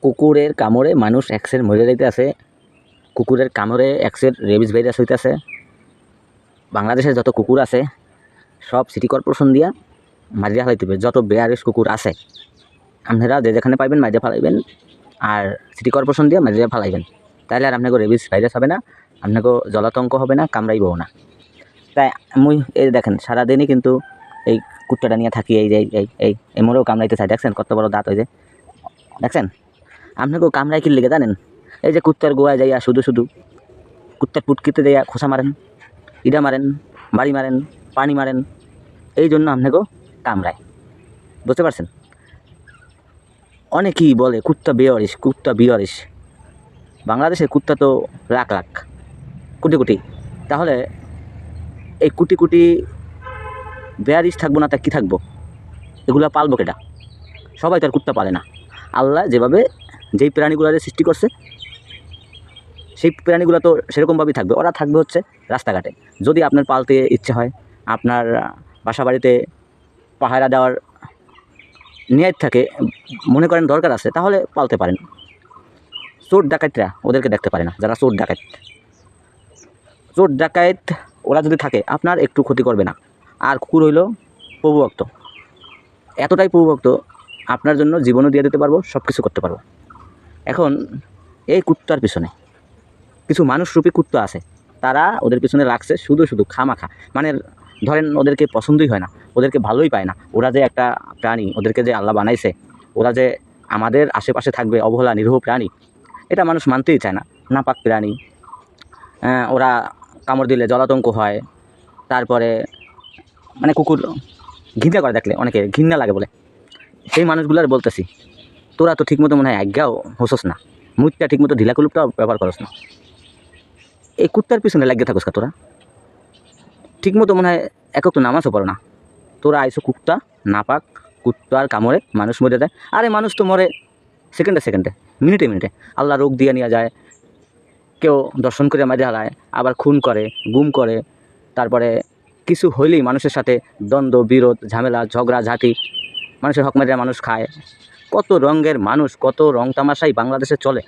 কুকুরের কামড়ে মানুষ এক্সের মরে যাইতেছে। কুকুরের কামড়ে এক্সের রেবিস ভাইরাস হইতেছে। বাংলাদেশের যত কুকুর আছে সব সিটি কর্পোরেশন দিয়া মারিয়া ফেলাইতে হবে। যত বেয়ারিশ কুকুর আছে আপনারা যে যেখানে পাইবেন মারিয়া ফেলাইবেন, আর সিটি কর্পোরেশন দিয়ে মারিয়া ফেলাইবেন। তাইলে আর আপনাকে রেবিস ভাইরাস হবে না, আপনাকে জলাতঙ্ক হবে না, কামড়াইবও না। তাই মুই এই দেখেন সারাদিনই কিন্তু এই কুত্তাটা নিয়ে থাকি। এই যে এই মোরেও কামড়াইতে চাই, দেখছেন কত বড় দাঁত হয়েছে, দেখছেন? আপনাকেও কামড়াই কি লেগে জানেন? এই যে কুত্তার গোয়ায় যাইয়া শুধু শুধু কুত্তার পুটকিতে যাইয়া খোসা মারেন, ইডা মারেন, বাড়ি মারেন, পানি মারেন, এই জন্য আপনাকেও কামড়ায়। বুঝতে পারছেন? অনেকেই বলে কুত্তা বেয়ারিশ, কুত্তা বিয়ারিশ। বাংলাদেশের কুত্তা তো লাখ লাখ, কোটি কোটি। তাহলে এই কোটি কোটি বেয়ারিশ থাকবো না তা কী থাকবো? এগুলা পালবো কেটা? সবাই তো আর কুত্তা পালে না। আল্লাহ যেভাবে যেই প্রাণীগুলোরে সৃষ্টি করছে সেই প্রাণীগুলো তো সেরকমভাবেই থাকবে। ওরা থাকবে হচ্ছে রাস্তাঘাটে। যদি আপনার পালতে ইচ্ছে হয়, আপনার বাসা বাড়িতে পাহারা দেওয়ার নিয়ত থাকে, মনে করেন দরকার আছে, তাহলে পালতে পারেন। চোর ডাকাতরা ওদেরকে দেখতে পারে না, যারা চোর ডাকাত ওরা যদি থাকে আপনার একটু ক্ষতি করবে না। আর কুকুর হইল প্রভুভক্ত, এতটাই প্রভুভক্ত, আপনার জন্য জীবনও দিয়ে দিতে পারবো, সব কিছু করতে পারবো। এখন এই কুত্তার পিছনে কিছু মানুষরূপী কুত্তা আছে, তারা ওদের পিছনে লাগছে শুধু শুধু খামাখা। মানে ধরেন ওদেরকে পছন্দই হয় না, ওদেরকে ভালোই পায় না। ওরা যে একটা প্রাণী, ওদেরকে যে আল্লাহ বানাইছে, ওরা যে আমাদের আশেপাশে থাকবে, অবহেলা নিরীহ প্রাণী, এটা মানুষ মানতেই চায় না। নাপাক প্রাণী, ওরা কামড় দিলে জলাতঙ্ক হয়। তারপরে মানে কুকুর ঘৃণা করে, দেখলে অনেকে ঘৃণা লাগে বলে। সেই মানুষগুলার বলতেছি, তোরা তো ঠিকমতো মনে হয় আজ্ঞাও হোসস না, মুখটা ঠিকমতো ঢিলাকুলুপটাও ব্যবহার করস না। এই কুত্তার পিছনে লাগিয়ে থাকোস কা তোরা? ঠিকমতো মনে হয় একক তো নামাজও পড়ো না। তোরা আইসো কুত্তা নাপাক, কুত্তার কামড়ে মানুষ মরে যায়। আরে মানুষ তো মরে সেকেন্ডে সেকেন্ডে, মিনিটে মিনিটে। আল্লাহ রোগ দিয়ে নিয়ে যায়, কেউ দর্শন করে মাঝে হারায়, আবার খুন করে, গুম করে। তারপরে কিছু হইলেই মানুষের সাথে দ্বন্দ্ব, বিরোধ, ঝামেলা, ঝগড়া ঝাঁটি, মানুষের হক মেরে মানুষ খায়। কত রঙের মানুষ, কত রং তামাশাই বাংলাদেশে চলে।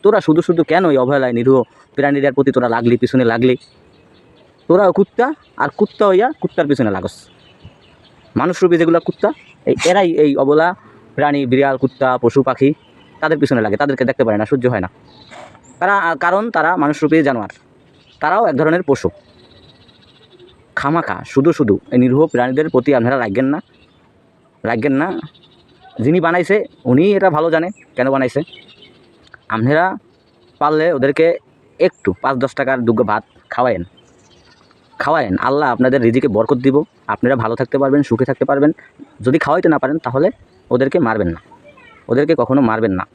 তোরা শুধু শুধু কেন ওই অবহেলায় নিরীহ প্রাণীদের প্রতি তোরা লাগলি, পিছনে লাগলি? তোরাও কুত্তা, আর কুত্তা হইয়া কুত্তার পিছনে লাগস। মানুষরূপী যেগুলো কুত্তা, এরাই এই অবলা প্রাণী, বিড়াল, কুত্তা, পশু পাখি, তাদের পিছনে লাগে। তাদেরকে দেখতে পারে না, সহ্য হয় না। কারণ তারা মানুষরূপী জানোয়ার, তারাও এক ধরনের পশু। খামাখা শুধু শুধু এই নিরীহ প্রাণীদের প্রতি আপনারা লাগেন না। যিনি বানাইছে উনি এটা ভালো জানে কেন বানাইছে। আপনারা পারলে ওদেরকে একটু 5-10 টাকার দুগ্গ ভাত খাওয়ায়েন। আল্লাহ আপনাদের রিজিকে বরকত দিব, আপনারা ভালো থাকতে পারবেন, সুখে থাকতে পারবেন। যদি খাওয়াইতে না পারেন তাহলে ওদেরকে মারবেন না, ওদেরকে কখনো মারবেন না।